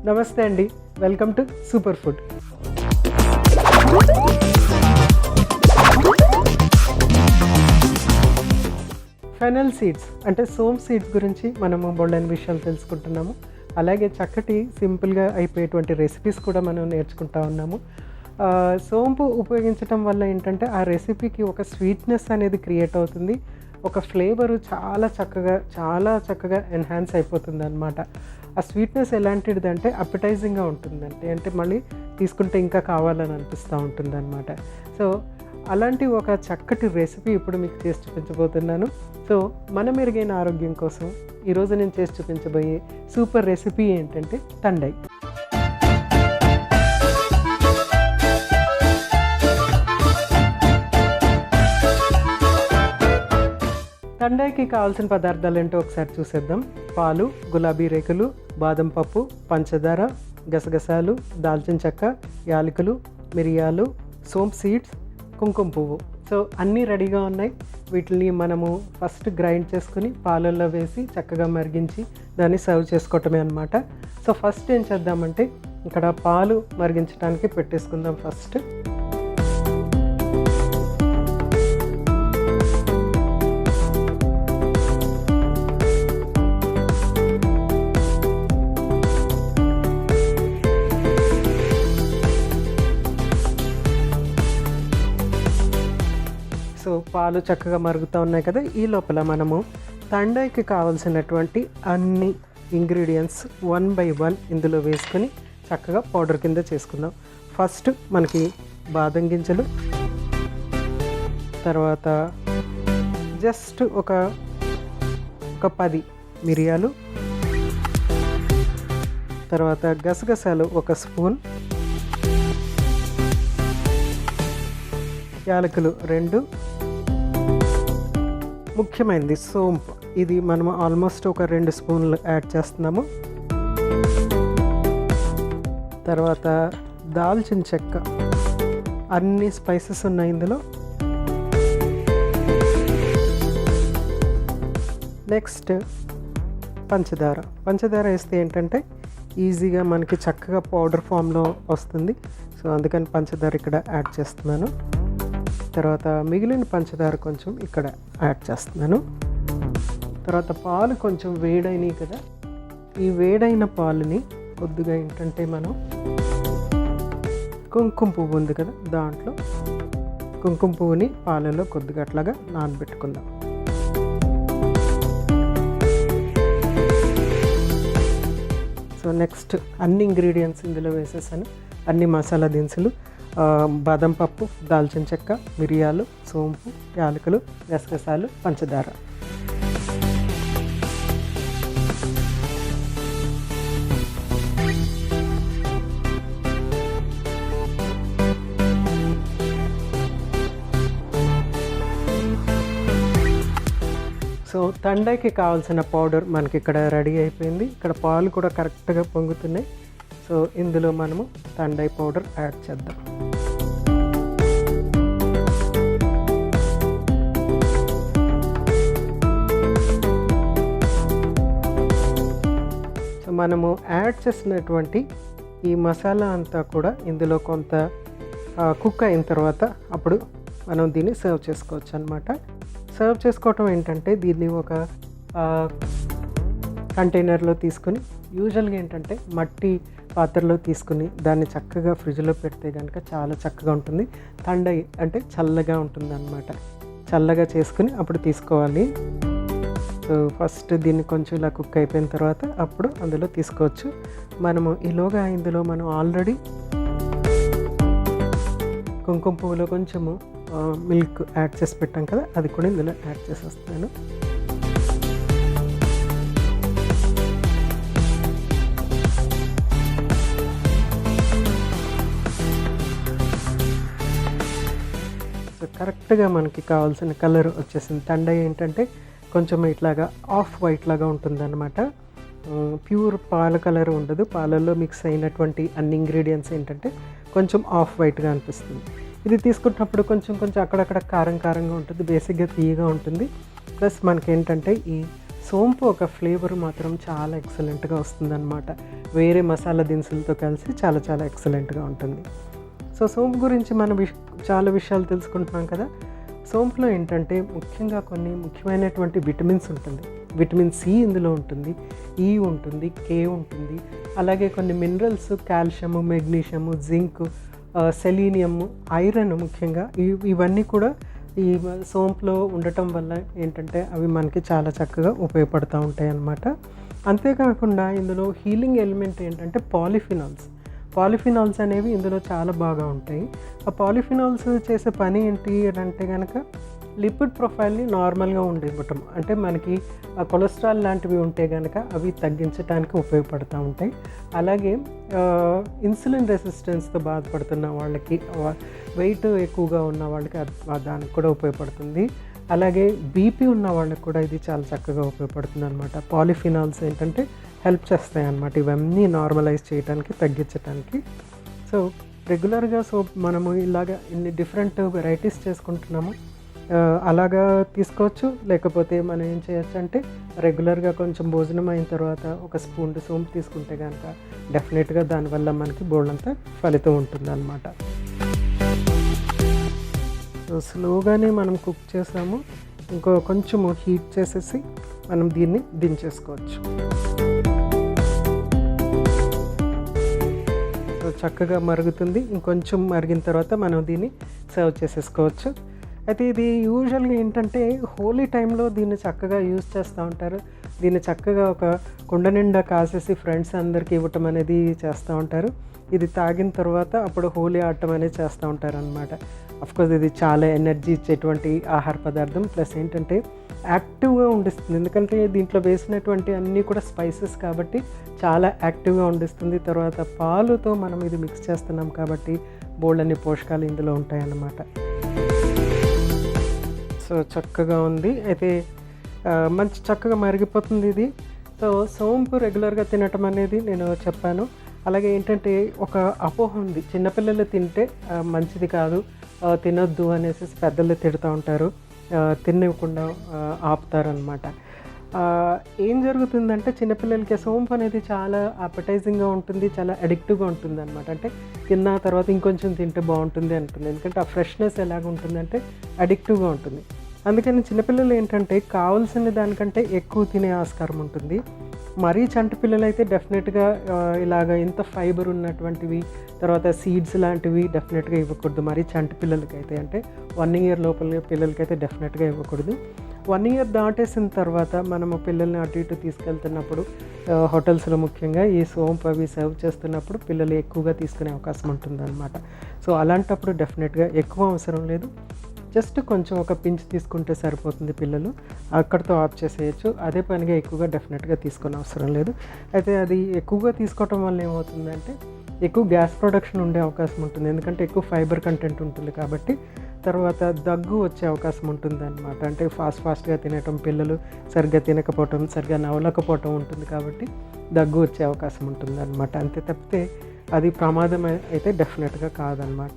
నమస్తే అండి, welcome to super food. Fennel seeds అంటే సోమ్ సీడ్స్ గురించి మనము బోల్డెన్ విషయాలు తెలుసుకుంటున్నాము. అలాగే చక్కటి సింపుల్గా అయిపోయేటువంటి రెసిపీస్ కూడా మనం నేర్చుకుంటా ఉన్నాము. సోంపు ఉపయోగించడం వల్ల ఏంటంటే ఆ రెసిపీకి ఒక స్వీట్నెస్ అనేది క్రియేట్ అవుతుంది, ఒక ఫ్లేవరు చాలా చక్కగా ఎన్హాన్స్ అయిపోతుంది అనమాట. ఆ స్వీట్నెస్ ఎలాంటిది అంటే అపెటైజింగ్గా ఉంటుందంటే అంటే మళ్ళీ తీసుకుంటే ఇంకా కావాలని అనిపిస్తూ ఉంటుంది అనమాట. సో అలాంటి ఒక చక్కటి రెసిపీ ఇప్పుడు మీకు చేసి చూపించబోతున్నాను. సో మన మెరుగైన ఆరోగ్యం కోసం ఈరోజు నేను చేసి చూపించబోయే సూపర్ రెసిపీ ఏంటంటే తండై. తండైకి కావాల్సిన పదార్థాలు ఏంటో ఒకసారి చూసేద్దాం. పాలు, గులాబీ రేకులు, బాదం పప్పు, పంచదార, గసగసాలు, దాల్చిన చెక్క, యాలకులు, మిరియాలు, సోంప్ సీడ్స్, కుంకుమ పువ్వు. సో అన్నీ రెడీగా ఉన్నాయి. వీటిని మనము ఫస్ట్ గ్రైండ్ చేసుకుని పాలల్లో వేసి చక్కగా మరిగించి దాన్ని సర్వ్ చేసుకోవటమే అనమాట. సో ఫస్ట్ ఏం చేద్దామంటే ఇక్కడ పాలు మరిగించడానికి పెట్టేసుకుందాం. ఫస్ట్ సో పాలు చక్కగా మరుగుతూ ఉన్నాయి కదా, ఈ లోపల మనము తండైకి కావాల్సినటువంటి అన్ని ఇంగ్రీడియంట్స్ 1 by 1 ఇందులో వేసుకొని చక్కగా పౌడర్ కింద చేసుకుందాం. ఫస్ట్ మనకి బాదం గింజలు, తర్వాత జస్ట్ ఒక 10 మిరియాలు, తర్వాత గసగసాలు 1 స్పూన్, యాలకులు 2, ముఖ్యమైనది సోంపు. ఇది మనము ఆల్మోస్ట్ ఒక 2 స్పూన్లు యాడ్ చేస్తున్నాము. తర్వాత దాల్చిన చెక్క, అన్ని స్పైసెస్ ఉన్నాయి ఇందులో. నెక్స్ట్ పంచదార వేస్తే ఏంటంటే ఈజీగా మనకి చక్కగా పౌడర్ ఫామ్లో వస్తుంది. సో అందుకని పంచదార ఇక్కడ యాడ్ చేస్తున్నాను. తర్వాత మిగిలిన పంచదార కొంచెం ఇక్కడ యాడ్ చేస్తున్నాను. తర్వాత పాలు కొంచెం వేడైనవి కదా, ఈ వేడైన పాలుని కొద్దిగా ఏంటంటే మనం కుంకుమ పువ్వు ఉంది కదా, దాంట్లో కుంకుమ పువ్వుని పాలలో కొద్దిగా అట్లాగా నానబెట్టుకుందాం. సో నెక్స్ట్ అన్ని ఇంగ్రీడియంట్స్ ఇందులో వేసేసాను, అన్ని మసాలా దినుసులు, బాదం పప్పు, దాల్చిన చెక్క, మిరియాలు, సోంపు, యాలకులు, గసగసాలు, పంచదార. సో తండైకి కావాల్సిన పౌడర్ మనకి ఇక్కడ రెడీ అయిపోయింది. ఇక్కడ పాలు కూడా కరెక్ట్గా పొంగుతున్నాయి. సో ఇందులో మనము తండై పౌడర్ యాడ్ చేద్దాం. సో మనము యాడ్ చేసినటువంటి ఈ మసాలా అంతా కూడా ఇందులో కొంత కుక్ అయిన తర్వాత అప్పుడు మనం దీన్ని సర్వ్ చేసుకోవచ్చు అనమాట. సర్వ్ చేసుకోవటం ఏంటంటే దీన్ని ఒక కంటైనర్లో తీసుకుని, యూజువల్గా ఏంటంటే మట్టి పాత్రలో తీసుకుని దాన్ని చక్కగా ఫ్రిడ్జ్లో పెడితే కనుక చాలా చక్కగా ఉంటుంది. తండై అంటే చల్లగా ఉంటుంది అన్నమాట. చల్లగా చేసుకుని అప్పుడు తీసుకోవాలి. సో ఫస్ట్ దీన్ని కొంచెం ఇలా కుక్ అయిపోయిన తర్వాత అప్పుడు అందులో తీసుకోవచ్చు. మనము ఈలోగా ఇందులో మనం ఆల్రెడీ కుంకుమ పువ్వులో కొంచెము మిల్క్ యాడ్ చేసి పెట్టాం కదా, అది కూడా ఇందులో యాడ్ చేసేస్తాను. సో కరెక్ట్గా మనకి కావాల్సిన కలర్ వచ్చేసింది. తండై ఏంటంటే కొంచెం ఇట్లాగా ఆఫ్ వైట్ లాగా ఉంటుంది అనమాట. ప్యూర్ పాల కలర్ ఉండదు. పాలల్లో మిక్స్ అయినటువంటి అన్ని ఇంగ్రీడియంట్స్ ఏంటంటే కొంచెం ఆఫ్ వైట్గా అనిపిస్తుంది. ఇది తీసుకుంటున్నప్పుడు కొంచెం అక్కడక్కడ కారంగా ఉంటుంది, బేసిక్గా తీయగా ఉంటుంది. ప్లస్ మనకేంటంటే ఈ సోంపు ఒక ఫ్లేవర్ మాత్రం చాలా ఎక్సలెంట్గా వస్తుందన్నమాట. వేరే మసాలా దినుసులతో కలిసి చాలా చాలా ఎక్సలెంట్గా ఉంటుంది. సో సోంపు గురించి మనం చాలా విషయాలు తెలుసుకుంటున్నాం కదా. సోంపులో ఏంటంటే ముఖ్యంగా కొన్ని ముఖ్యమైనటువంటి విటమిన్స్ ఉంటుంది. విటమిన్ సి ఇందులో ఉంటుంది, ఈ ఉంటుంది, కే ఉంటుంది, అలాగే కొన్ని minerals calcium, magnesium, zinc, selenium, iron ముఖ్యంగా ఇవన్నీ కూడా ఈ సోంపులో ఉండటం వల్ల ఏంటంటే అవి మనకి చాలా చక్కగా ఉపయోగపడుతూ ఉంటాయి అన్నమాట. అంతేకాకుండా ఇందులో హీలింగ్ ఎలిమెంట్ ఏంటంటే పాలిఫినాల్స్ అనేవి ఇందులో చాలా బాగా ఉంటాయి. ఆ పాలిఫినాల్స్ చేసే పని ఏంటి అని అంటే కనుక లిపిడ్ ప్రొఫైల్ని నార్మల్గా ఉండివ్వటం. అంటే మనకి కొలెస్ట్రాల్ లాంటివి ఉంటే కనుక అవి తగ్గించడానికి ఉపయోగపడుతూ ఉంటాయి. అలాగే ఇన్సులిన్ రెసిస్టెన్స్తో బాధపడుతున్న వాళ్ళకి, వెయిట్ ఎక్కువగా ఉన్న వాళ్ళకి దానికి కూడా ఉపయోగపడుతుంది. అలాగే బీపీ ఉన్న వాళ్ళకి కూడా ఇది చాలా చక్కగా ఉపయోగపడుతుంది అనమాట. పాలిఫినాల్స్ ఏంటంటే హెల్ప్ చేస్తాయి అన్నమాట ఇవన్నీ నార్మలైజ్ చేయడానికి, తగ్గించడానికి. సో రెగ్యులర్గా సోప్ మనము ఇలాగా ఇన్ని డిఫరెంట్ వెరైటీస్ చేసుకుంటున్నాము. అలాగా తీసుకోవచ్చు. లేకపోతే మనం ఏం చేయొచ్చు అంటే రెగ్యులర్గా కొంచెం భోజనం అయిన తర్వాత ఒక స్పూన్ సోంపు తీసుకుంటే కనుక డెఫినెట్గా దానివల్ల మనకి బోల్డంతా ఫలితం ఉంటుంది అన్నమాట. సో స్లోగానే మనం కుక్ చేసాము. కొంచెము హీట్ చేసేసి మనం దీన్ని దించేసుకోవచ్చు. చక్కగా మరుగుతుంది. ఇంకొంచెం మరిగిన తర్వాత మనం దీన్ని సర్వ్ చేసేసుకోవచ్చు. అయితే ఇది యూజువల్గా ఏంటంటే హోలీ టైంలో దీన్ని చక్కగా యూజ్ చేస్తూ ఉంటారు. దీన్ని చక్కగా ఒక కుండ నిండా కాసేసి ఫ్రెండ్స్ అందరికీ ఇవ్వటం అనేది చేస్తూ ఉంటారు. ఇది తాగిన తర్వాత అప్పుడు హోలీ ఆడటం అనేది చేస్తూ ఉంటారు అనమాట. అఫ్కోర్స్ ఇది చాలా ఎనర్జీ ఇచ్చేటువంటి ఆహార పదార్థం, ప్లస్ ఏంటంటే యాక్టివ్గా ఉండిస్తుంది. ఎందుకంటే దీంట్లో వేసినటువంటి అన్నీ కూడా స్పైసెస్ కాబట్టి చాలా యాక్టివ్గా ఉండిస్తుంది. తర్వాత పాలుతో మనం ఇది మిక్స్ చేస్తున్నాం కాబట్టి బోల్డన్ని పోషకాలు ఇందులో ఉంటాయన్నమాట. సో చక్కగా ఉంది. అయితే మంచి చక్కగా మరిగిపోతుంది ఇది. సో సోంపు రెగ్యులర్గా తినటం అనేది నేను చెప్పాను. అలాగే ఏంటంటే ఒక అపోహ ఉంది, చిన్నపిల్లలు తింటే మంచిది కాదు, తినొద్దు అనేసి పెద్దలు తిడుతూ ఉంటారు, తినకుండా ఆపుతారనమాట. ఏం జరుగుతుందంటే చిన్నపిల్లలకి సోంపు అనేది చాలా అపటైజింగ్గా ఉంటుంది, చాలా అడిక్టివ్గా ఉంటుంది అనమాట. అంటే తిన్న తర్వాత ఇంకొంచెం తింటే బాగుంటుంది అంటుంది. ఎందుకంటే ఆ ఫ్రెష్నెస్ ఎలాగ ఉంటుందంటే అడిక్టివ్గా ఉంటుంది. అందుకని చిన్నపిల్లలు ఏంటంటే కావాల్సిన దానికంటే ఎక్కువ తినే ఆస్కారం ఉంటుంది. మరీ చంటి పిల్లలు అయితే డెఫినెట్గా ఇలాగ ఇంత ఫైబర్ ఉన్నటువంటివి, తర్వాత సీడ్స్ లాంటివి డెఫినెట్గా ఇవ్వకూడదు మరీ చంటి పిల్లలకైతే. అంటే 1 year లోపల పిల్లలకైతే డెఫినెట్గా ఇవ్వకూడదు. 1 year దాటేసిన తర్వాత మనము పిల్లల్ని అటు ఇటు తీసుకెళ్తున్నప్పుడు హోటల్స్లో ముఖ్యంగా ఈ సోంపు అవి సర్వ్ చేస్తున్నప్పుడు పిల్లలు ఎక్కువగా తీసుకునే అవకాశం ఉంటుందన్నమాట. సో అలాంటప్పుడు డెఫినెట్గా ఎక్కువ అవసరం లేదు, జస్ట్ కొంచెం ఒక పించ్ తీసుకుంటే సరిపోతుంది. పిల్లలు అక్కడితో ఆఫ్ చేసేయచ్చు. అదే పనిగా ఎక్కువగా డెఫినెట్గా తీసుకునే అవసరం లేదు. అయితే అది ఎక్కువగా తీసుకోవటం వల్ల ఏమవుతుందంటే ఎక్కువ గ్యాస్ ప్రొడక్షన్ ఉండే అవకాశం ఉంటుంది. ఎందుకంటే ఎక్కువ ఫైబర్ కంటెంట్ ఉంటుంది కాబట్టి. తర్వాత దగ్గు వచ్చే అవకాశం ఉంటుంది అనమాట. అంటే ఫాస్ట్గా తినటం, పిల్లలు సరిగ్గా తినకపోవటం, సరిగ్గా నవ్వలేకపోవటం ఉంటుంది కాబట్టి దగ్గు వచ్చే అవకాశం ఉంటుంది అనమాట. అంతే తప్పితే అది ప్రమాదం అయితే డెఫినెట్గా కాదనమాట.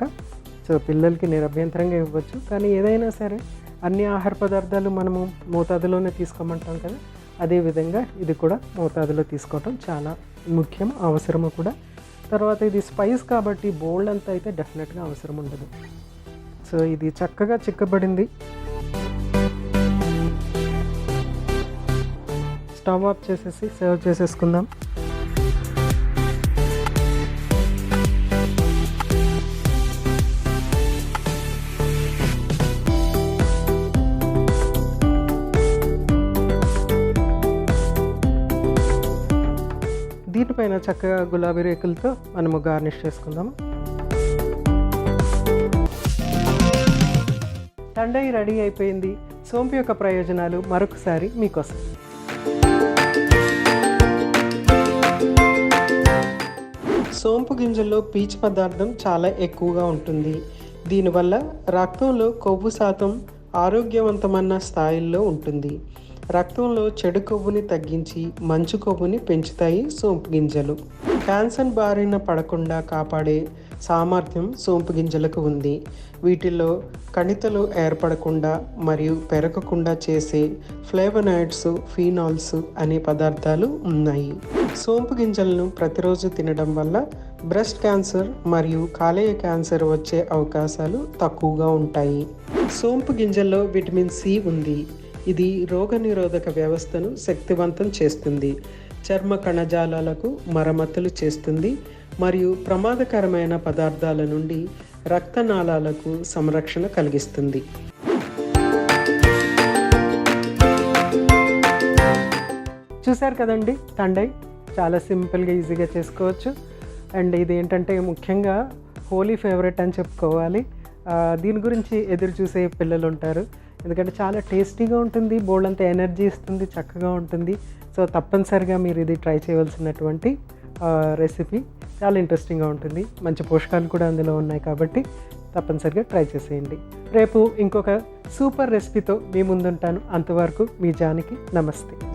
సో పిల్లలకి నిరభ్యంతరంగా ఇవ్వచ్చు. కానీ ఏదైనా సరే అన్ని ఆహార పదార్థాలు మనము మోతాదులోనే తీసుకోమంటాం కదా, అదేవిధంగా ఇది కూడా మోతాదులో తీసుకోవటం చాలా ముఖ్యం, అవసరము కూడా. తర్వాత ఇది స్పైస్ కాబట్టి బోల్డ్ అంతా అయితే డెఫినెట్గా అవసరం ఉండదు. సో ఇది చక్కగా చిక్కబడింది. స్టవ్ ఆఫ్ చేసేసి సర్వ్ చేసేసుకుందాం. దీనిపైన చక్కగా గులాబీ రేకులతో మనము గార్నిష్ చేసుకుందాము. తండై రెడీ అయిపోయింది. సోంపు యొక్క ప్రయోజనాలు మరొకసారి మీకోసం. సోంపు గింజల్లో పీచు పదార్థం చాలా ఎక్కువగా ఉంటుంది. దీనివల్ల రక్తంలో కొవ్వు శాతం ఆరోగ్యవంతమైన స్థాయిల్లో ఉంటుంది. రక్తంలో చెడు కొవ్వుని తగ్గించి మంచు కొవ్వుని పెంచుతాయి సోంపు గింజలు. క్యాన్సర్ బారిన పడకుండా కాపాడే సామర్థ్యం సోంపు గింజలకు ఉంది. వీటిల్లో కణితులు ఏర్పడకుండా మరియు పెరగకుండా చేసే ఫ్లేవనాయిడ్స్, ఫీనాల్స్ అనే పదార్థాలు ఉన్నాయి. సోంపు గింజలను ప్రతిరోజు తినడం వల్ల బ్రెస్ట్ క్యాన్సర్ మరియు కాలేయ క్యాన్సర్ వచ్చే అవకాశాలు తక్కువగా ఉంటాయి. సోంపు గింజల్లో విటమిన్ సి ఉంది. ఇది రోగనిరోధక వ్యవస్థను శక్తివంతం చేస్తుంది, చర్మ కణజాలాలకు మరమ్మతులు చేస్తుంది మరియు ప్రమాదకరమైన పదార్థాల నుండి రక్తనాళాలకు సంరక్షణ కలిగిస్తుంది. చూశారు కదండి, తండై చాలా సింపుల్గా ఈజీగా చేసుకోవచ్చు. అండ్ ఇది ఏంటంటే ముఖ్యంగా హోలీ ఫేవరెట్ అని చెప్పుకోవాలి. దీని గురించి ఎదురు చూసే పిల్లలు ఉంటారు, ఎందుకంటే చాలా టేస్టీగా ఉంటుంది, బోల్డంత ఎనర్జీ ఇస్తుంది, చక్కగా ఉంటుంది. సో తప్పనిసరిగా మీరు ఇది ట్రై చేయవలసినటువంటి రెసిపీ. చాలా ఇంట్రెస్టింగ్గా ఉంటుంది, మంచి పోషకాలు కూడా అందులో ఉన్నాయి కాబట్టి తప్పనిసరిగా ట్రై చేసేయండి. రేపు ఇంకొక సూపర్ రెసిపీతో మీ ముందుంటాను. అంతవరకు మీ జానకి. నమస్తే.